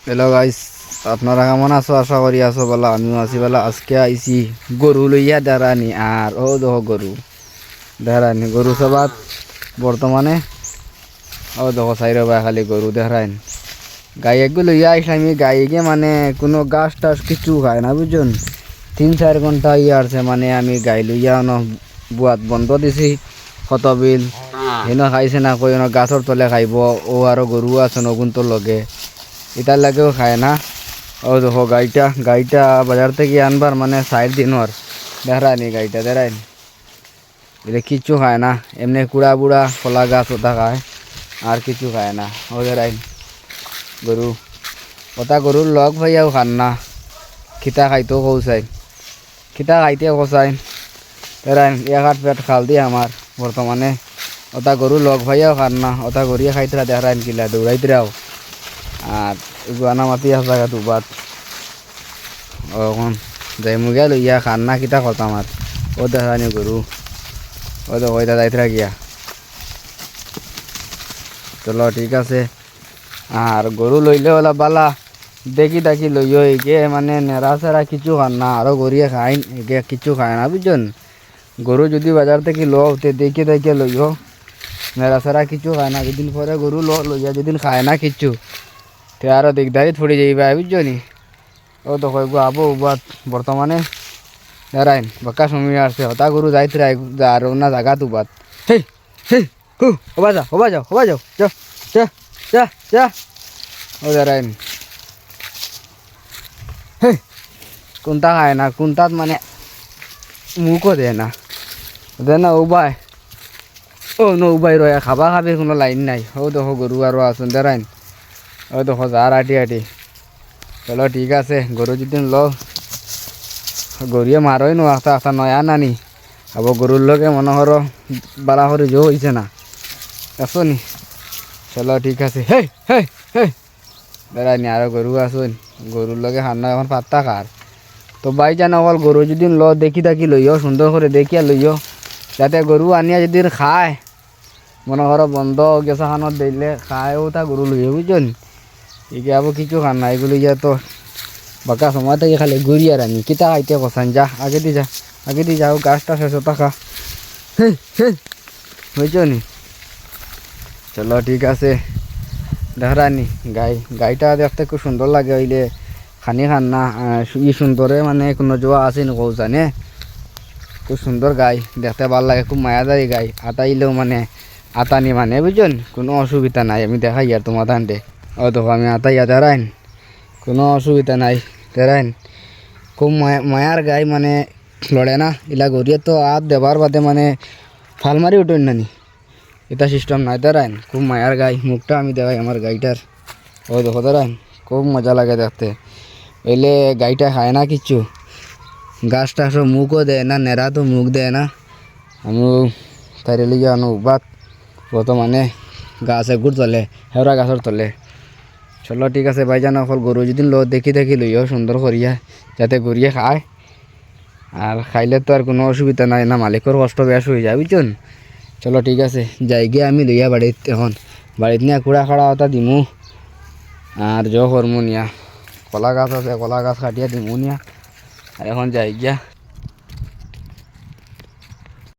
Hello guys, আপনারা কেমন আছো? আশা করি আছো বলা, আমিও আছি বলা। আজকে আইছি গরু লইয়া দাঁড়ানি, আর ও দেখো গরু দাঁড়ানি, গরু সবাত বর্তমানে ও দেখো সাইরে বা খালি গরু দেখাইন। গাইয়েকে লইয়া আইসলাম, গাইকে মানে কোনো গাছ টাছ কিছু খায় না বুঝছেন। 3-4 ঘন্টা আসছে, মানে আমি গাই লইয়া বুয়াত বন্ধ দিছি কত বিল হেন খাইছে না, কই গাছর তলে খাইব। ও আরো গরু আছে নগুন তো লগে, এটার লাগেও খায় না। ও দেখো গাইটা বাজার থেকে আনবার মানে 4 দিন ওর দেখানি, গাইটা দেখাইন এটা কিচ্ছু খায় না, এমনি কুড়া বুড়া কলা গাছ ওটা খায়, আর কিছু খায় না। ও দেখাইন গরু, ওটা গরুর লগ ভাইয়াও খান না, খিতা খাইতেও কৌসাই, খিতা খাইতে কৌসাই দেখাইন। 1 পেট খাল দিয়ে আমার বর্তমানে ওটা গরু লগ ভাইয়াও খান না, ওটা গড়িয়ে খাইতরা দেখাইন কিলা দৌড়াইতরাও। আর গুয়ানা মাতি আছে জায়গা দুবাত এখন যাই মুগিয়া লইয়া খান না কিতা করতাম। আর ও দেখানি গরু, ও তো ওইটা যাইতরা গিয়া। চলো ঠিক আছে। আর গরু লইলে ওলা বালা দেখি দেখি লইও, এগে মানে নেড়া সেরা কিছু খান না, আরো গড়িয়ে খাইন, এগে কিছু খায় না বুঝছেন। গরু যদি বাজার থেকে লো তে দেখে দেখে লইও, নেড়া সেরা কিছু খায় না। যেদিন পরে গরু লইয়া যেদিন খায় না কিছু, তে আরো দিকদারি থুড়ি যাইবা বুঝছো নি। ও তো কইব আবো বাত বর্তমানে দাঁড়াইন বাক্কা সময় আসছে, হতা গরু যাইতে আর না জায়গা তু বাত। হে হে হু হবা যাও হবা যাও হবা যাও, যা যা যা যা। ও দাঁড়াইন হে, কোনটা খায় না, কোনটাত মানে মুখও দেয় না, দেয় না উবাই। ও ন উবাই রয়া খাবা খাবে কোনো লাইন নাই। ও দেখো গরু আরো আসুন দাঁড়াইন, ও দেখো যার আটি আটি। চলো ঠিক আছে, গরু যেদিন লো গরুয়ে মারই নো আস্তে আস্তে নয়া নানি আবো গরুর লগে মনে করো বালা করে জো হয়েছে না আসো নি। চলো ঠিক আছে, হে হে হে বেড়াইনি আরো গরু আসুন, গরুর লগে হান্না এখন পাত্তা খার। তো বাই জান অকল গরু যেদিন ল দেখি থাকি লইও, সুন্দর করে দেখিয়া লইও, যাতে গরু আনিয়া যেদিন খায় মনে করো বন্ধ গেছা খানত দিলে খায়ও তা গরু লইও বুঝছেন। এগে আবো কিছু খান না, এগুলো ইয়া তো বাঁকা সময় থেকে খালি ঘুরি আর আমি কিতা খাইতে কষান। যা আগে দি যা, আগে দি যাও, গাছটা শেষ হতা খা বুঝছো নি। চলো ঠিক আছে দেখানি গাইটা দেখতে খুব সুন্দর লাগে, হইলে খানি খান না ই সুন্দরে মানে কোনো জোয়া আছে নি কৌ জানে। খুব সুন্দর গাই, দেখতে ভালো লাগে, খুব মায়াদারি গাই। আটাইলেও মানে আতানি মানে বুঝছেন, কোনো অসুবিধা নাই। আমি দেখাই আর তোমার দান্ডে, ও দেখো আমি আতাইয়া দাঁড়াইন, কোনো অসুবিধা নাই তেরাইন। খুব মায়ার গাই, মানে লড়ে না ইলা গড়িয়ে তো আত দেবার বাদে মানে ফাল মারি উঠেন নানি, এটা সিস্টেম নাই তেরাইন। খুব মায়ার গাই, মুখটা আমি দেখাই আমার গাইটার, ও দেখো তেরাইন খুব মজা লাগে দেখতে। এলে গাইটা খায় না কিচ্ছু, গাছ টাছও মুখও দেয় না, নেড়া তো মুখ দেয় না। আমি তাইরে লিগে বাত বর্তমানে গাছে গুড় তলে, হেওরা গাছের তলে। চলো ঠিক আছে ভাইজান, অকল গরু যেদিন লো দেখি দেখি লইও সুন্দর করিয়া, যাতে গড়িয়ে খায়। আর খাইলে তো আর কোনো অসুবিধা নাই না, মালিকের কষ্ট বেশ হয়ে যায় বুঝছেন। চলো ঠিক আছে যাই গিয়ে আমি লইয়া বাড়িত, এখন বাড়িত নিয়ে কুড়া খাড়া ওটা দিমু, আর জো করমু নিয়া কলা গাছ আছে, কলা গাছ কাটিয়া দিমু নিয়া। আর এখন যাই গিয়া